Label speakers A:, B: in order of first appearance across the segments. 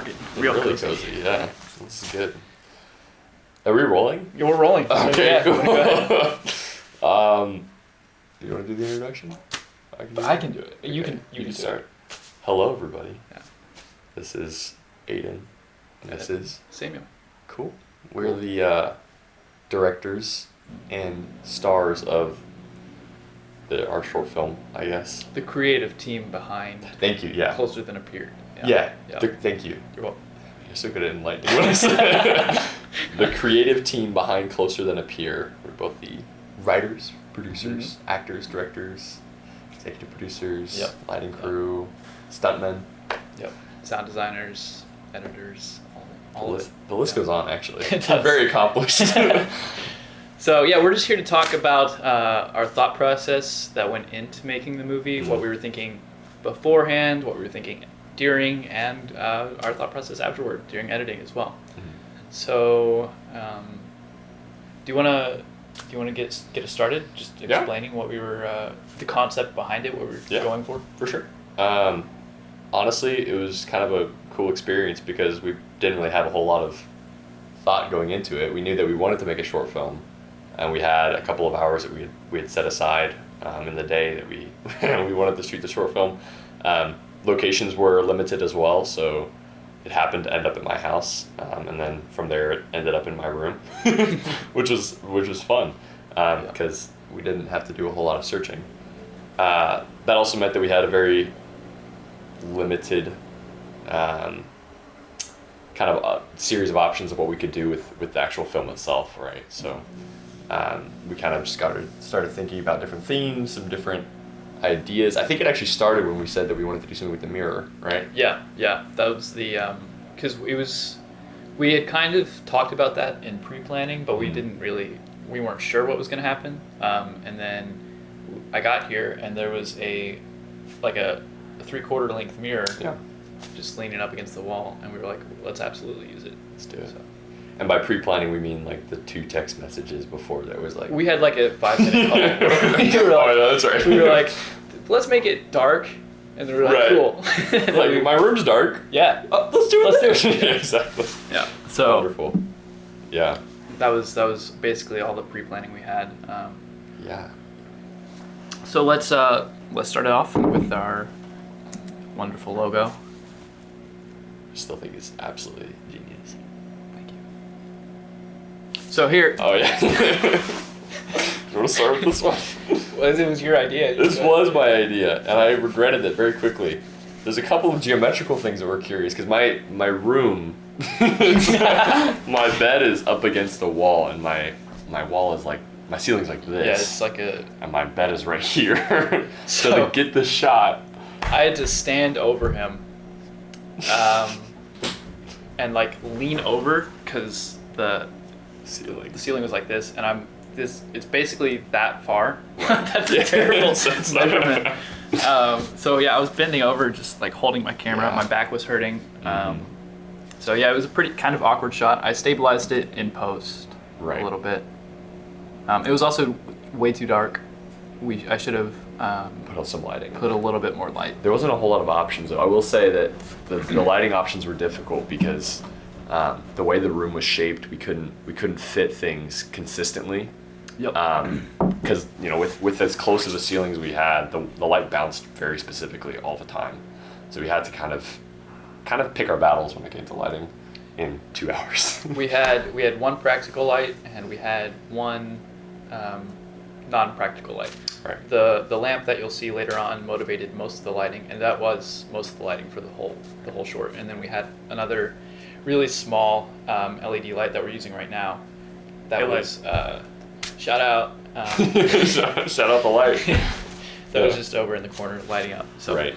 A: getting
B: Real
A: really
B: cozy.
A: cozy. Yeah, this is good. Are we rolling?
B: Yeah, we're rolling. So,
A: Okay,
B: yeah,
A: cool.
B: go ahead.
A: You want to do the introduction?
B: I can do it. You
A: Okay,
B: can. You can
A: start. Hello, everybody.
B: Yeah.
A: This is Aiden. And this is
B: Samuel.
A: cool. We're the directors and stars of our short film, I guess.
B: The creative team behind
A: Thank you. Yeah.
B: Closer Than Appeared.
A: Yeah.
B: Yeah.
A: Thank you.
B: You're welcome.
A: You're so good at enlightening what I said. The creative team behind Closer Than Appear. We're both the writers, producers, actors, directors, executive producers,
B: Yep.
A: lighting crew, stuntmen.
B: Yep. Sound designers, editors, all of it.
A: The list goes on, actually.
B: It does.
A: Very accomplished.
B: So yeah, we're just here to talk about our thought process that went into making the movie, what we were thinking beforehand, what we were thinking during, and our thought process afterward during editing as well. So, do you wanna get us started? Just explaining what we were, the concept behind it, what we were going for.
A: For sure. Honestly, it was kind of a cool experience because we didn't really have a whole lot of thought going into it. We knew that we wanted to make a short film, and we had a couple of hours that we had set aside in the day that we we wanted to shoot the short film. Locations were limited as well, so it happened to end up at my house, and then from there it ended up in my room, which was fun because we didn't have to do a whole lot of searching. That also meant that we had a very limited kind of a series of options of what we could do with the actual film itself, right? So we kind of just started thinking about different themes, some different ideas. I think it actually started when we said that we wanted to do something with the mirror, right?
B: Yeah, that was the because we had kind of talked about that in pre-planning, but we weren't sure what was going to happen. And then I got here and there was a 3/4 length mirror, just leaning up against the wall, and we were like, let's absolutely use it.
A: Let's do it.
B: So.
A: And by pre-planning, we mean like the 2 text messages before there was like...
B: We had like a 5-minute call.
A: Yeah, that's right.
B: We were like, let's make it dark. And they were like, cool.
A: Like, my room's dark.
B: Yeah.
A: Let's do it.
B: Let's do it.
A: Yeah, exactly.
B: Yeah. So
A: wonderful. Yeah.
B: That was basically all the pre-planning we had.
A: Yeah.
B: So let's start it off with our wonderful logo.
A: I still think it's absolutely genius.
B: Thank you. So here.
A: Oh yeah. You want to start with this one?
B: Well, it was your idea.
A: This was my idea, and I regretted it very quickly. There's a couple of geometrical things that were curious, because my room, my bed is up against the wall, and my wall is like, my ceiling's like this.
B: Yeah, it's like a...
A: And my bed is right here. So to get the shot...
B: I had to stand over him and like lean over, because the ceiling was like this, and it's basically that far. That's a terrible measurement. So yeah, I was bending over, just like holding my camera. My back was hurting. So yeah, it was a pretty kind of awkward shot. I stabilized it in post a little bit. It was also way too dark. I should have
A: put on some lighting.
B: Put a little bit more light.
A: There wasn't a whole lot of options, though. I will say that the lighting options were difficult because the way the room was shaped, we couldn't fit things consistently.
B: Yep.
A: Because with as close of a ceiling as we had, the light bounced very specifically all the time, so we had to kind of pick our battles when it came to lighting in 2 hours.
B: we had one practical light and we had one non-practical light.
A: Right.
B: The lamp that you'll see later on motivated most of the lighting, and that was most of the lighting for the whole short. And then we had another really small LED light that we're using right now. That was shout out.
A: Shout out the light.
B: That was just over in the corner lighting up. So
A: right.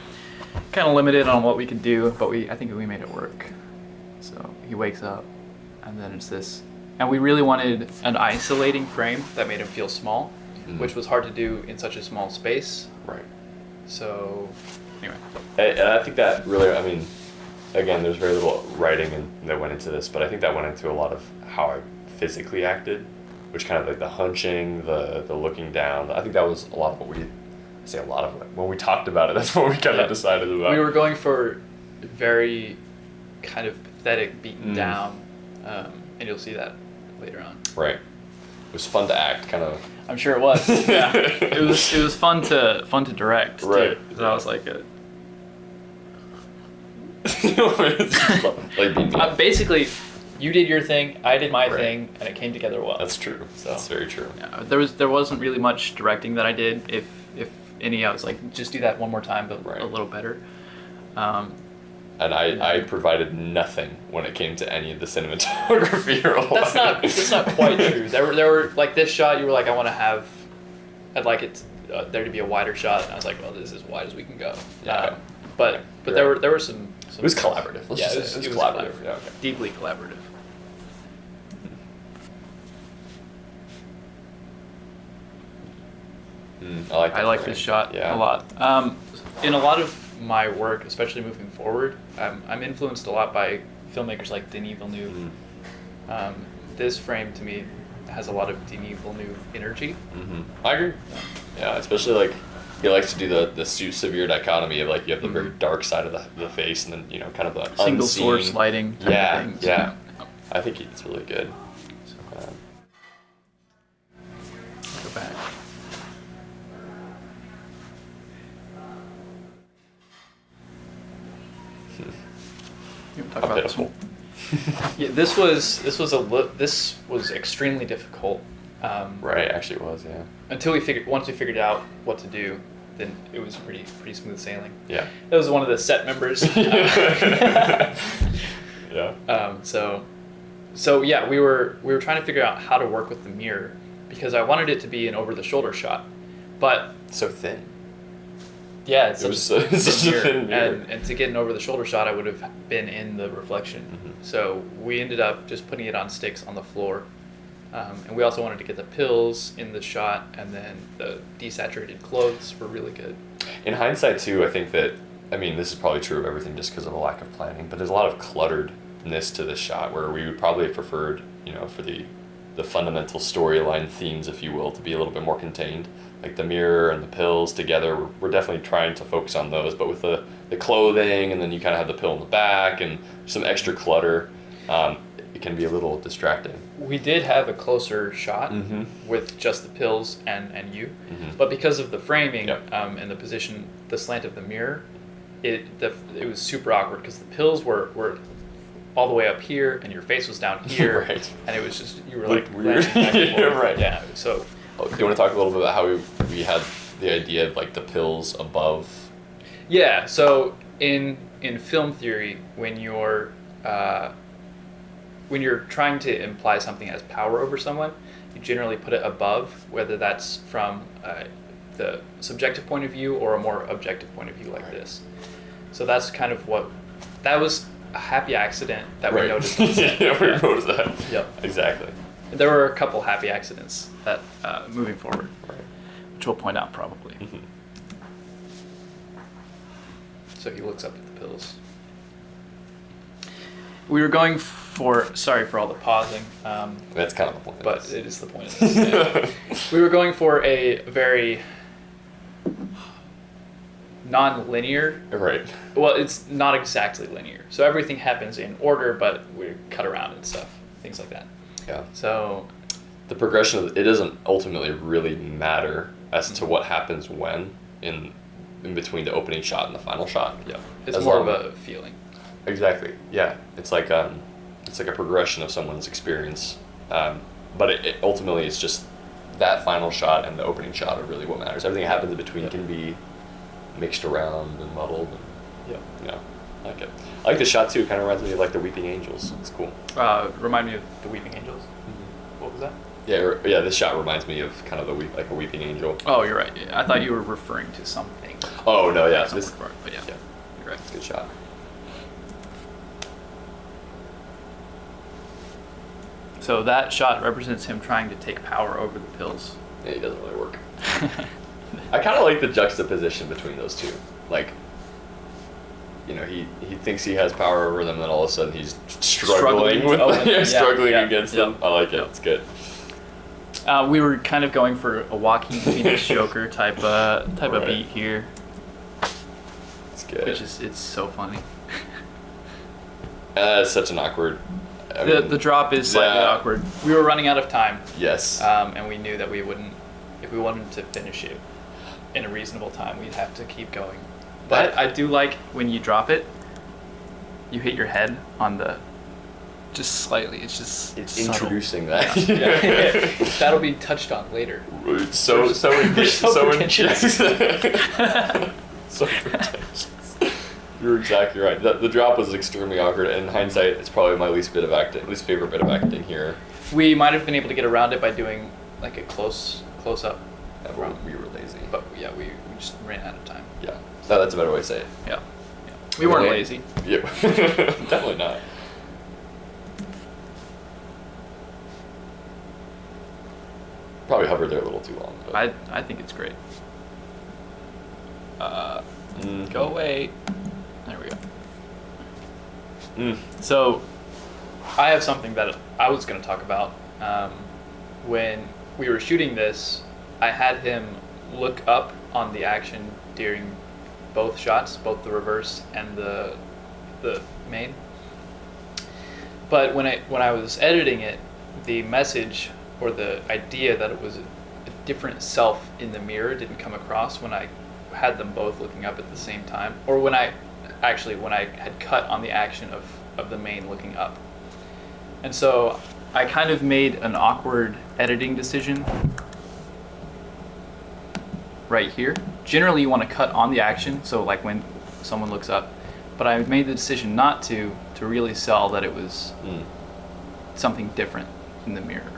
B: Kind of limited on what we could do, but I think we made it work. So he wakes up, and then it's this. And we really wanted an isolating frame that made him feel small, which was hard to do in such a small space.
A: Right.
B: So, anyway.
A: And I think that really, I mean, again, there's very little writing that went into this, but I think that went into a lot of how I physically acted, which kind of like the hunching, the looking down. I think that was a lot of what when we talked about it, that's what we kind of decided about.
B: We were going for very kind of pathetic, beaten down, and you'll see that later on.
A: Right. It was fun to act, kind of.
B: I'm sure it was. Yeah. It was fun to direct too.
A: Right.
B: Because I was like,
A: like being me.
B: basically, you did your thing, I did my thing, and it came together well.
A: That's true.
B: So,
A: that's very true.
B: Yeah, there wasn't really much directing that I did. If any, I was like, just do that one more time, but a little better.
A: And I provided nothing when it came to any of the cinematography or
B: That's not quite true. There were like this shot. You were like, I'd like it there to be a wider shot, and I was like, well, this is as wide as we can go.
A: Yeah.
B: But there were some.
A: It was collaborative.
B: Yeah, it was collaborative.
A: Yeah, okay.
B: Deeply collaborative. I like this shot a lot. In a lot of my work, especially moving forward, I'm influenced a lot by filmmakers like Denis Villeneuve. This frame to me has a lot of Denis Villeneuve energy.
A: I agree. Yeah, especially like he likes to do the severe dichotomy of like you have the very dark side of the face and then kind of the
B: single
A: unseen
B: source lighting type of things.
A: Yeah. I think it's really good.
B: Go back. You want to talk about this one? Yeah, this was extremely difficult.
A: Right, actually it was, yeah.
B: Once we figured out what to do, then it was pretty smooth sailing.
A: Yeah.
B: That was one of the set members.
A: Yeah.
B: So yeah, we were trying to figure out how to work with the mirror because I wanted it to be an over the shoulder shot, but
A: so thin.
B: Yeah, it's
A: such a thin mirror.
B: And to get an over the shoulder shot, I would have been in the reflection. So we ended up just putting it on sticks on the floor. And we also wanted to get the pills in the shot, and then the desaturated clothes were really good.
A: In hindsight, too, I think that, this is probably true of everything just because of the lack of planning, but there's a lot of clutteredness to this shot where we would probably have preferred, for the fundamental storyline themes, if you will, to be a little bit more contained. Like the mirror and the pills together, we're definitely trying to focus on those, but with the clothing, and then you kind of have the pill in the back and some extra clutter, it can be a little distracting.
B: We did have a closer shot with just the pills and you, but because of the framing and the position, the slant of the mirror, it was super awkward because the pills were all the way up here and your face was down here,
A: right.
B: And it was just you were like
A: weird. Yeah, right.
B: Yeah. So,
A: do you want to talk a little bit about how we had the idea of like the pills above?
B: Yeah. So in film theory, when you're trying to imply something as power over someone, you generally put it above, whether that's from the subjective point of view or a more objective point of view like this. So that's kind of that was a happy accident that we noticed.
A: Yeah, we noticed that.
B: Yep.
A: Exactly.
B: There were a couple happy accidents that moving forward, which we'll point out probably. So he looks up at the pills. We were going sorry for all the pausing.
A: That's kind of the point.
B: But it is the point of this. Yeah. We were going for a very non-linear.
A: Right.
B: Well, it's not exactly linear. So everything happens in order, but we cut around and stuff, things like that.
A: Yeah.
B: So
A: the progression of it doesn't ultimately really matter as to what happens when in between the opening shot and the final shot.
B: Yeah. It's more of a feeling.
A: Exactly. Yeah. It's like a progression of someone's experience, but it ultimately it's just that final shot and the opening shot are really what matters. Everything that happens in between can be mixed around and muddled. Yeah, I like it. I like the shot too. It kind of reminds me of like the Weeping Angels. It's cool.
B: Remind me of the Weeping Angels. What was that?
A: Yeah. This shot reminds me of kind of like a Weeping Angel.
B: Oh, you're right. I thought you were referring to something.
A: Oh no, yeah.
B: But yeah, you're right.
A: It's a good shot.
B: So that shot represents him trying to take power over the pills.
A: Yeah, it doesn't really work. I kind of like the juxtaposition between those two. Like, he thinks he has power over them, then all of a sudden he's struggling against them. I like it. It's good.
B: We were kind of going for a Joaquin Phoenix Joker type of beat here.
A: It's good.
B: It's so funny.
A: It's such an awkward.
B: The drop is slightly awkward. We were running out of time.
A: Yes.
B: And we knew that we wouldn't, if we wanted to finish it in a reasonable time, we'd have to keep going. But I do like when you drop it, you hit your head on the, just slightly. It's
A: introducing that.
B: Yeah. That'll be touched on later.
A: So
B: pretentious.
A: So pretentious. You're exactly right. The drop was extremely awkward. And in hindsight, it's probably my least favorite bit of acting here.
B: We might have been able to get around it by doing like a close up.
A: Yeah, we were lazy.
B: But yeah, we just ran out of time.
A: Yeah. No, that's a better way to say it.
B: Yeah. We weren't lazy.
A: Yeah. Definitely not. Probably hovered there a little too long. But.
B: I think it's great. Go away. There we go. So, I have something that I was going to talk about. When we were shooting this, I had him look up on the action during both shots, both the reverse and the main. But when I was editing it, the message or the idea that it was a different self in the mirror didn't come across when I had them both looking up at the same time, or when I had cut on the action of the main looking up. And so I kind of made an awkward editing decision right here. Generally you want to cut on the action, so like when someone looks up, but I made the decision not to really sell that it was something different in the mirror.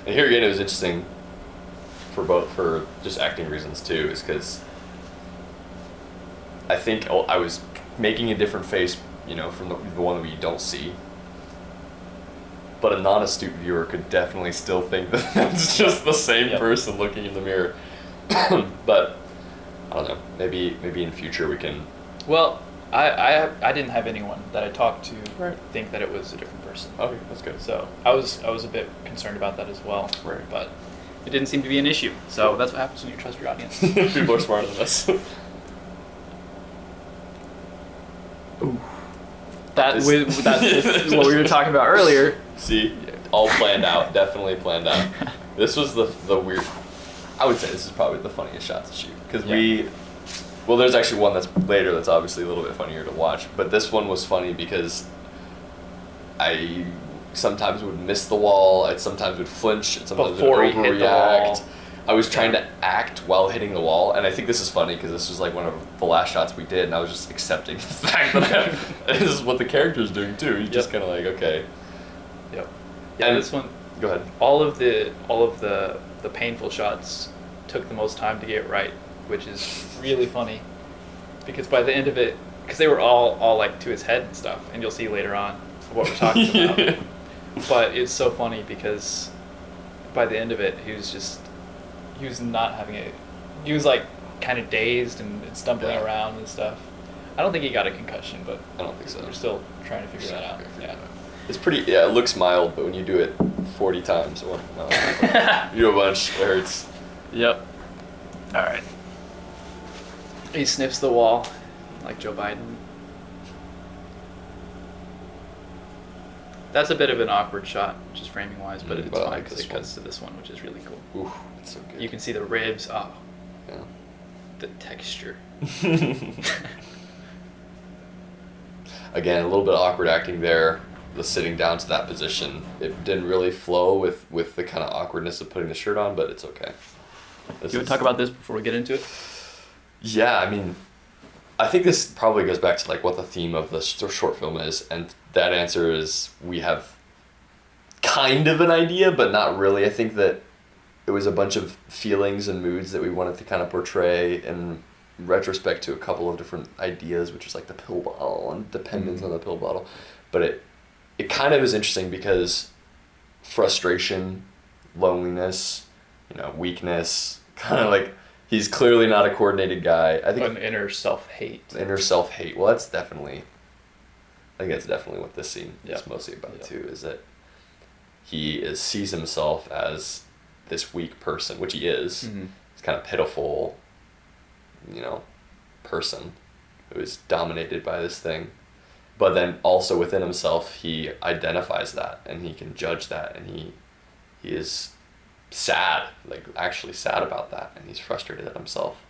A: And here again, it was interesting for just acting reasons too, is because I think I was making a different face, from the one that you don't see. But a non-astute viewer could definitely still think that that's just the same person looking in the mirror. But I don't know. Maybe in future we can.
B: Well, I didn't have anyone that I talked to think that it was a different person.
A: Okay, that's good.
B: So I was a bit concerned about that as well.
A: Right.
B: But it didn't seem to be an issue. So that's what happens when you trust your audience.
A: People are smarter than us.
B: Ooh. That's what we were talking about earlier.
A: See, all planned out. Definitely planned out. This was the weird. I would say this is probably the funniest shot to shoot because well, there's actually one that's later that's obviously a little bit funnier to watch, but this one was funny because I sometimes would miss the wall, I sometimes would flinch, and sometimes
B: Before
A: would
B: he hit the wall.
A: overreact. I was trying to act while hitting the wall, and I think this is funny because this was like one of the last shots we did, and I was just accepting the fact that this is what the character's doing too. You're just kind of like, okay.
B: Yep. Yeah,
A: And
B: this one.
A: Go ahead.
B: All of the painful shots took the most time to get right, which is really funny, because by the end of it, because they were all like to his head and stuff, and you'll see later on what we're talking about. But it's so funny because by the end of it, he was not having it. He was like kind of dazed and stumbling around and stuff. I don't think he got a concussion, but
A: I don't think so.
B: We're still trying to figure that out. Yeah.
A: It's pretty. Yeah, it looks mild, but when you do it 40 times, or no, you do a bunch, it hurts.
B: Yep. All right. He sniffs the wall, like Joe Biden. That's a bit of an awkward shot, just framing wise, but it's fine because it cuts to this one, which is really cool.
A: Ooh, that's so good.
B: You can see the ribs. Oh,
A: yeah.
B: The texture.
A: Again, a little bit of awkward acting there. The sitting down to that position, it didn't really flow with the kind of awkwardness of putting the shirt on, but it's okay.
B: You want to talk about this before we get into it?
A: Yeah, I mean, I think this probably goes back to like what the theme of the short film is, and that answer is we have kind of an idea, but not really. I think that it was a bunch of feelings and moods that we wanted to kind of portray in retrospect to a couple of different ideas, which is like the pill bottle and dependence on the pill bottle. But it kind of is interesting because frustration, loneliness, weakness, kind of like he's clearly not a coordinated guy. I think
B: an inner self-hate.
A: Inner self-hate. Well, I think that's definitely what this scene is mostly about too, is that he sees himself as this weak person, which he is, this kind of pitiful, person who is dominated by this thing. But then also within himself, he identifies that and he can judge that, and he is sad, like actually sad about that, and he's frustrated at himself.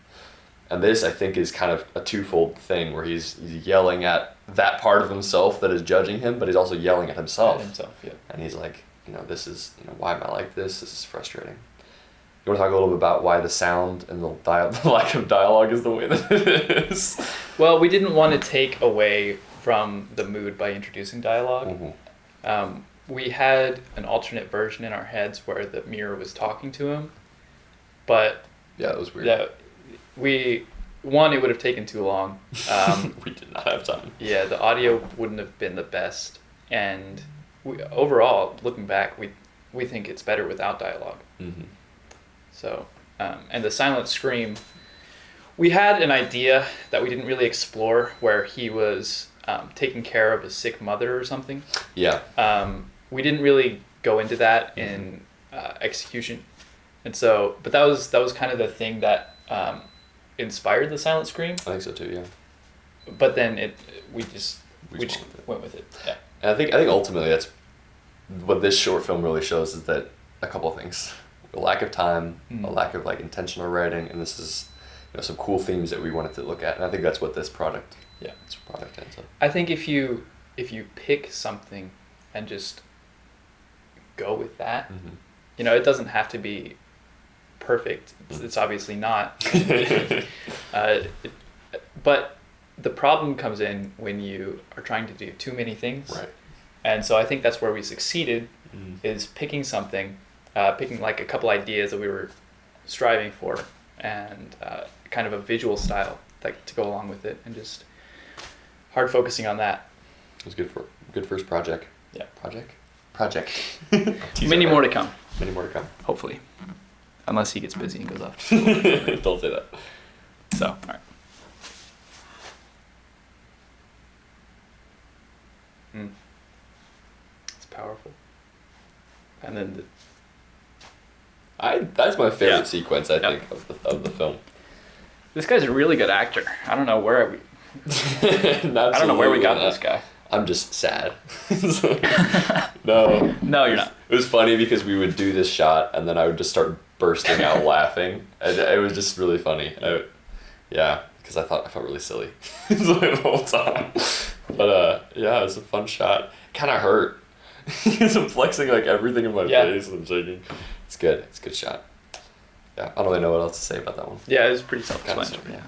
A: And this, I think, is kind of a twofold thing where he's yelling at that part of himself that is judging him, but he's also yelling at himself.
B: Yeah.
A: And he's like, this is, why am I like this? This is frustrating. You want to talk a little bit about why the sound and the lack of dialogue is the way that it is?
B: Well, we didn't want to take away from the mood by introducing dialogue.
A: Mm-hmm.
B: We had an alternate version in our heads where the mirror was talking to him, but
A: yeah, it was weird.
B: it would have taken too long.
A: We did not have time.
B: Yeah, the audio wouldn't have been the best, and overall, looking back, we think it's better without dialogue.
A: Mm-hmm.
B: So, and the silent scream, we had an idea that we didn't really explore where he was taking care of his sick mother or something.
A: Yeah.
B: We didn't really go into that in execution, and so, but that was kind of the thing that inspired the silent scream.
A: I think so too. Yeah.
B: But then we just went with it. Yeah.
A: And I think ultimately that's what this short film really shows, is that a couple of things: a lack of time, a lack of intentional writing, and this is some cool themes that we wanted to look at. And I think that's what this product ends up.
B: I think if you pick something and just go with that, it doesn't have to be perfect. It's obviously not. But the problem comes in when you are trying to do too many things.
A: Right.
B: And so I think that's where we succeeded, is picking something, picking like a couple ideas that we were striving for, and kind of a visual style to go along with it, and just hard focusing on that.
A: It was good first project.
B: Yeah.
A: Project.
B: Many more to come.
A: Many more to come.
B: Hopefully. Unless he gets busy and goes off.
A: Don't say that.
B: So, all right. It's powerful. And then
A: that's my favorite sequence, I think, of the film.
B: This guy's a really good actor. I don't know where we got this guy.
A: I'm just sad. No,
B: you're not.
A: It was funny because we would do this shot and then I would just start bursting out laughing, and it was just really funny. Because I felt really silly the whole time. But it was a fun shot. It kind of hurt. I'm flexing everything in my face and I'm shaking. It's good. It's a good shot. Yeah, I don't really know what else to say about that one.
B: Yeah, it was pretty self-explanatory.
A: Yeah.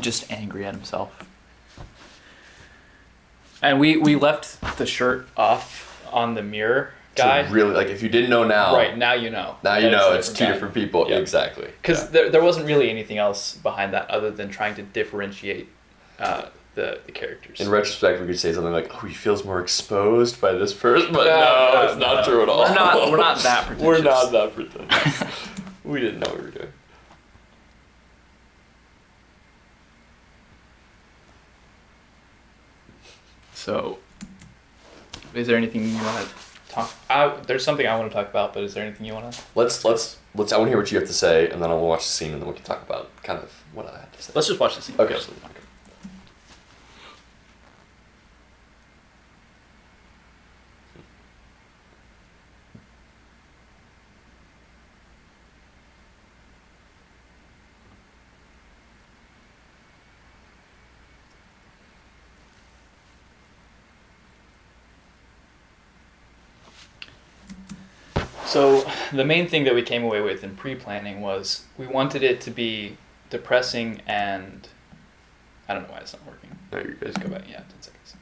B: Just angry at himself. And we left the shirt off on the mirror guy.
A: So really, if you didn't know now.
B: Right, now you know.
A: Now you know it's two different people. Yeah. Exactly.
B: Because there wasn't really anything else behind that other than trying to differentiate the characters.
A: In retrospect, we could say something like, "Oh, he feels more exposed by this person," but no, it's not true at all.
B: We're not that pretentious.
A: We're not that pretentious. We didn't know what we were doing.
B: So, is there anything you want to talk? There's something I want to talk about, but is there anything you want to?
A: Let's. I want to hear what you have to say, and then I'll watch the scene, and then we can talk about kind of what I have to say.
B: Let's just watch the scene.
A: Okay.
B: So the main thing that we came away with in pre-planning was we wanted it to be depressing and I don't know why it's not working.
A: No, you're good.
B: Just go back. Yeah, 10 seconds.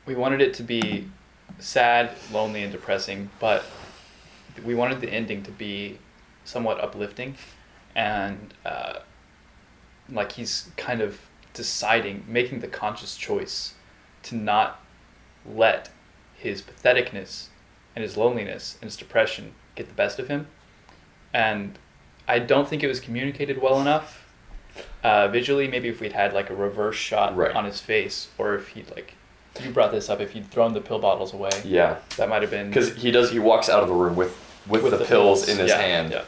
B: We wanted it to be sad, lonely, and depressing, but we wanted the ending to be somewhat uplifting, and he's kind of making the conscious choice to not let his patheticness and his loneliness and his depression get the best of him. And I don't think it was communicated well enough visually. Maybe if we'd had a reverse shot on his face, or if he'd you brought this up, if he'd thrown the pill bottles away.
A: Yeah.
B: That might have been...
A: Because he walks out of the room with the pills in his hand.
B: Yeah.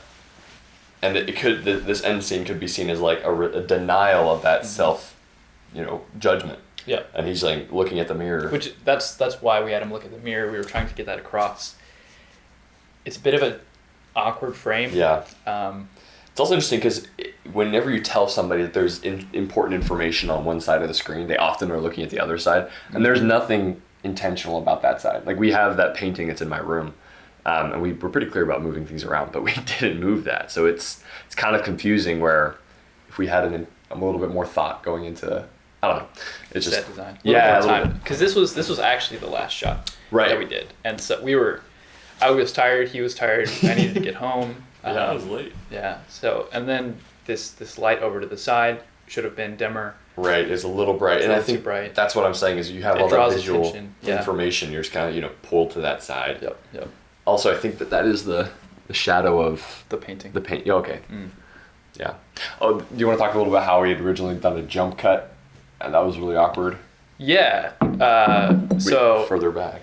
A: and this end scene could be seen as like a denial of that self, judgment.
B: Yeah.
A: And he's like looking at the mirror.
B: Which that's why we had him look at the mirror. We were trying to get that across. It's a bit of an awkward frame.
A: Yeah. It's also interesting because whenever you tell somebody that there's important information on one side of the screen, they often are looking at the other side, and there's nothing intentional about that side. Like we have that painting that's in my room, and we were pretty clear about moving things around, but we didn't move that. So it's kind of confusing where if we had a little bit more thought going into, I don't know, it's just
B: set design.
A: Yeah,
B: because this was actually the last shot that we did, and so I was tired, he was tired, I needed to get home.
A: Yeah, it was late.
B: Yeah. So and then this light over to the side should have been dimmer.
A: Right, it's a little bright, and I think
B: bright.
A: That's what I'm saying is you have all that visual information. You're just kind of pulled to that side.
B: Yep.
A: Also, I think that is the shadow of
B: the painting.
A: The paint. Yeah, okay. Yeah. Oh, do you want to talk a little about how we had originally done a jump cut, and that was really awkward?
B: Yeah. So
A: further back.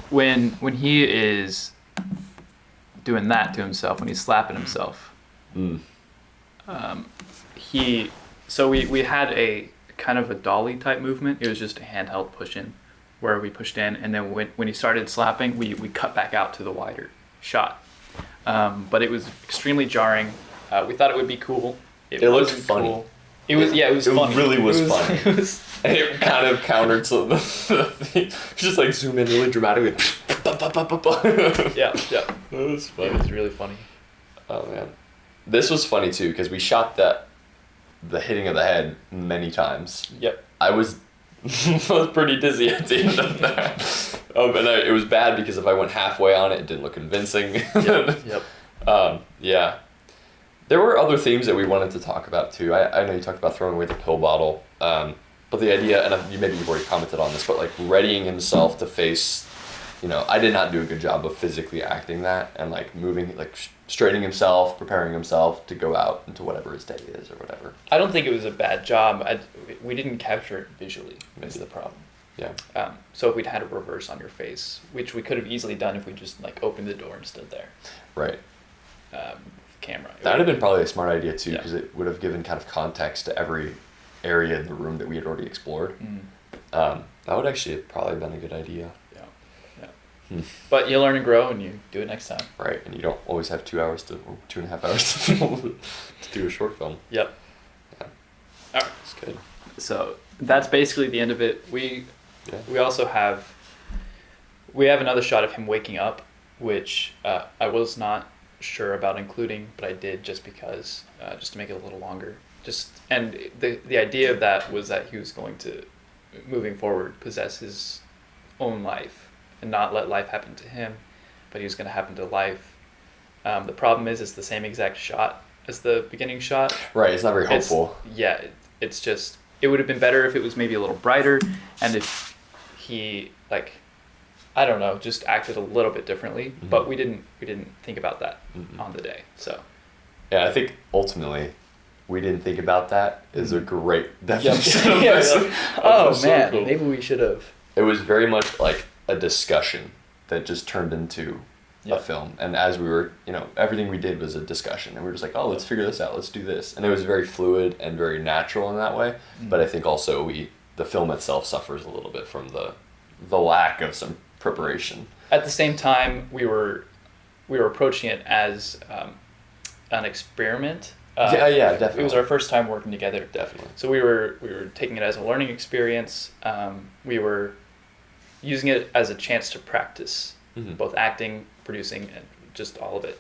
B: When he is doing that to himself, when he's slapping himself, we had a kind of a dolly type movement. It was just a handheld push in where we pushed in, and then when he started slapping, we cut back out to the wider shot. But it was extremely jarring. We thought it would be cool.
A: It looked funny.
B: Cool. It was funny.
A: It really was funny. And it kind of countered some of the thing. Just like zoom in really dramatically.
B: Yeah.
A: That was funny.
B: It was really funny.
A: Oh man. This was funny too because we shot the hitting of the head many times.
B: Yep.
A: I was pretty dizzy at the end of that. It was bad because if I went halfway on it, it didn't look convincing.
B: Yep.
A: Yeah. There were other themes that we wanted to talk about too. I know you talked about throwing away the pill bottle, but the idea, and maybe you've already commented on this, but like readying himself to face, I did not do a good job of physically acting that and like moving, like straightening himself, preparing himself to go out into whatever his day is or whatever.
B: I don't think it was a bad job. We didn't capture it visually. Is the problem.
A: Yeah.
B: So if we'd had a reverse on your face, which we could have easily done if we just like opened the door and stood there.
A: Right.
B: Camera.
A: That would have been probably a smart idea too, because it would have given kind of context to every area in the room that we had already explored. That would actually have probably been a good idea.
B: Yeah. But you learn and grow, and you do it next time.
A: Right, and you don't always have 2 hours or 2.5 hours to film to do a short film.
B: Yep.
A: Yeah.
B: All right.
A: That's good.
B: So that's basically the end of it. We also have another shot of him waking up, which I was not sure about including, but I did just because, just to make it a little longer. And the idea of that was that he was going to, moving forward, possess his own life and not let life happen to him, but he was going to happen to life. The problem is it's the same exact shot as the beginning shot.
A: Right, it's not very hopeful.
B: It's just, it would have been better if it was maybe a little brighter, and if he, like, I don't know, just acted a little bit differently, but we didn't think about that on the day. So
A: yeah, I think ultimately we didn't think about that is a great definition of this.
B: Oh man, cool. Maybe we should have.
A: It was very much like a discussion that just turned into a film, and as we were, everything we did was a discussion, and we were just like, oh, let's figure this out, let's do this, and it was very fluid and very natural in that way. But I think also the film itself suffers a little bit from the lack of some preparation.
B: At the same time, we were approaching it as an experiment.
A: Yeah, definitely.
B: It was our first time working together.
A: Definitely.
B: So we were taking it as a learning experience. We were using it as a chance to practice both acting, producing, and just all of it.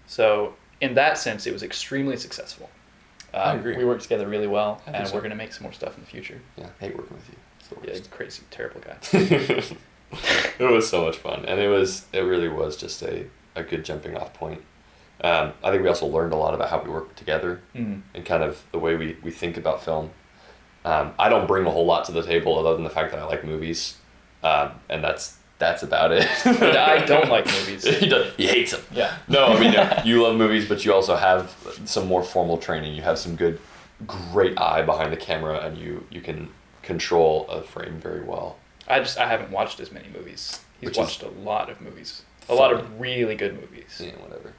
B: So in that sense, it was extremely successful.
A: I agree.
B: We worked together really well, and
A: so.
B: we're going to make some more stuff in the future.
A: Yeah, I hate working with you. It's the worst.
B: Yeah, crazy, terrible guy.
A: It was so much fun, and it really was just a good jumping off point. I think we also learned a lot about how we work together and kind of the way we think about film. I don't bring a whole lot to the table other than the fact that I like movies, and that's about it.
B: I don't like movies.
A: He hates them.
B: Yeah.
A: No, I mean, you love movies, but you also have some more formal training. You have some great eye behind the camera, and you can control a frame very well.
B: I haven't watched as many movies. He's watched a lot of movies. a lot
A: funny.
B: of really good movies.
A: Yeah, whatever.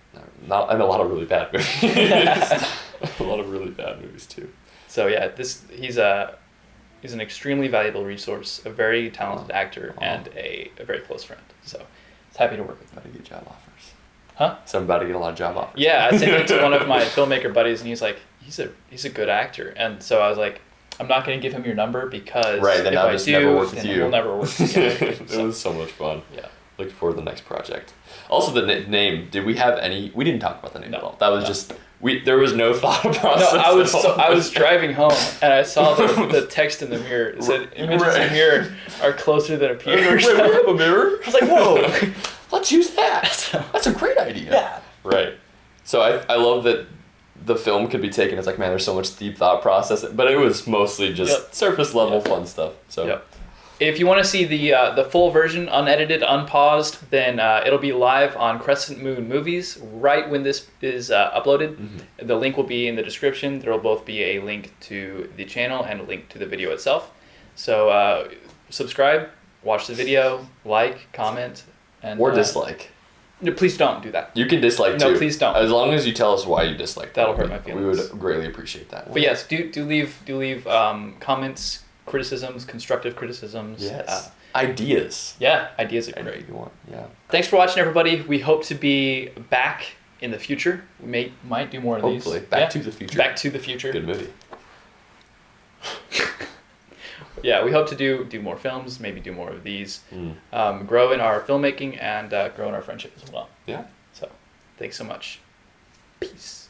A: Not and a lot of really bad movies. A lot of really bad movies too.
B: So yeah, he's an extremely valuable resource, a very talented actor, and a very close friend. So it's happy to work with him.
A: About to get job offers.
B: Huh?
A: So I'm about to get a lot of job offers.
B: Yeah, I sent it to one of my filmmaker buddies, and he's like, he's a good actor, and so I was like, I'm not going to give him your number because
A: then
B: if
A: I'll
B: I
A: just
B: do,
A: never work with
B: then
A: you.
B: we'll never work together.
A: It was so much fun.
B: Yeah.
A: Looking forward to the next project. Also, the name. Did we have any? We didn't talk about the name
B: No.
A: at all. That was just there was no thought process.
B: No, I was driving home and I saw the text in the mirror. It said images in the mirror are closer than appears.
A: Wait, we have a mirror?
B: I was like, whoa,
A: Let's use that. That's a great idea.
B: Yeah.
A: Right. So I love that the film could be taken as like, man, there's so much deep thought process, but it was mostly just surface level fun stuff. So.
B: Yep. If you want to see the full version, unedited, unpaused, then it'll be live on Crescent Moon Movies right when this is uploaded. Mm-hmm. The link will be in the description. There will both be a link to the channel and a link to the video itself. So subscribe, watch the video, like, comment, and
A: or dislike.
B: No, please don't do that.
A: You can dislike too.
B: No, please don't.
A: As long as you tell us why you dislike.
B: That'll hurt my feelings.
A: We would greatly appreciate that.
B: But yes, do leave comments, criticisms, constructive criticisms.
A: Yes. Ideas.
B: Yeah, ideas are great.
A: Anything you want. Yeah.
B: Thanks for watching, everybody. We hope to be back in the future. We might do more of these.
A: Hopefully. Back to the Future.
B: Back to the Future.
A: Good movie.
B: Yeah, we hope to do more films, maybe do more of these, grow in our filmmaking and grow in our friendship as well.
A: Yeah.
B: So, thanks so much. Peace.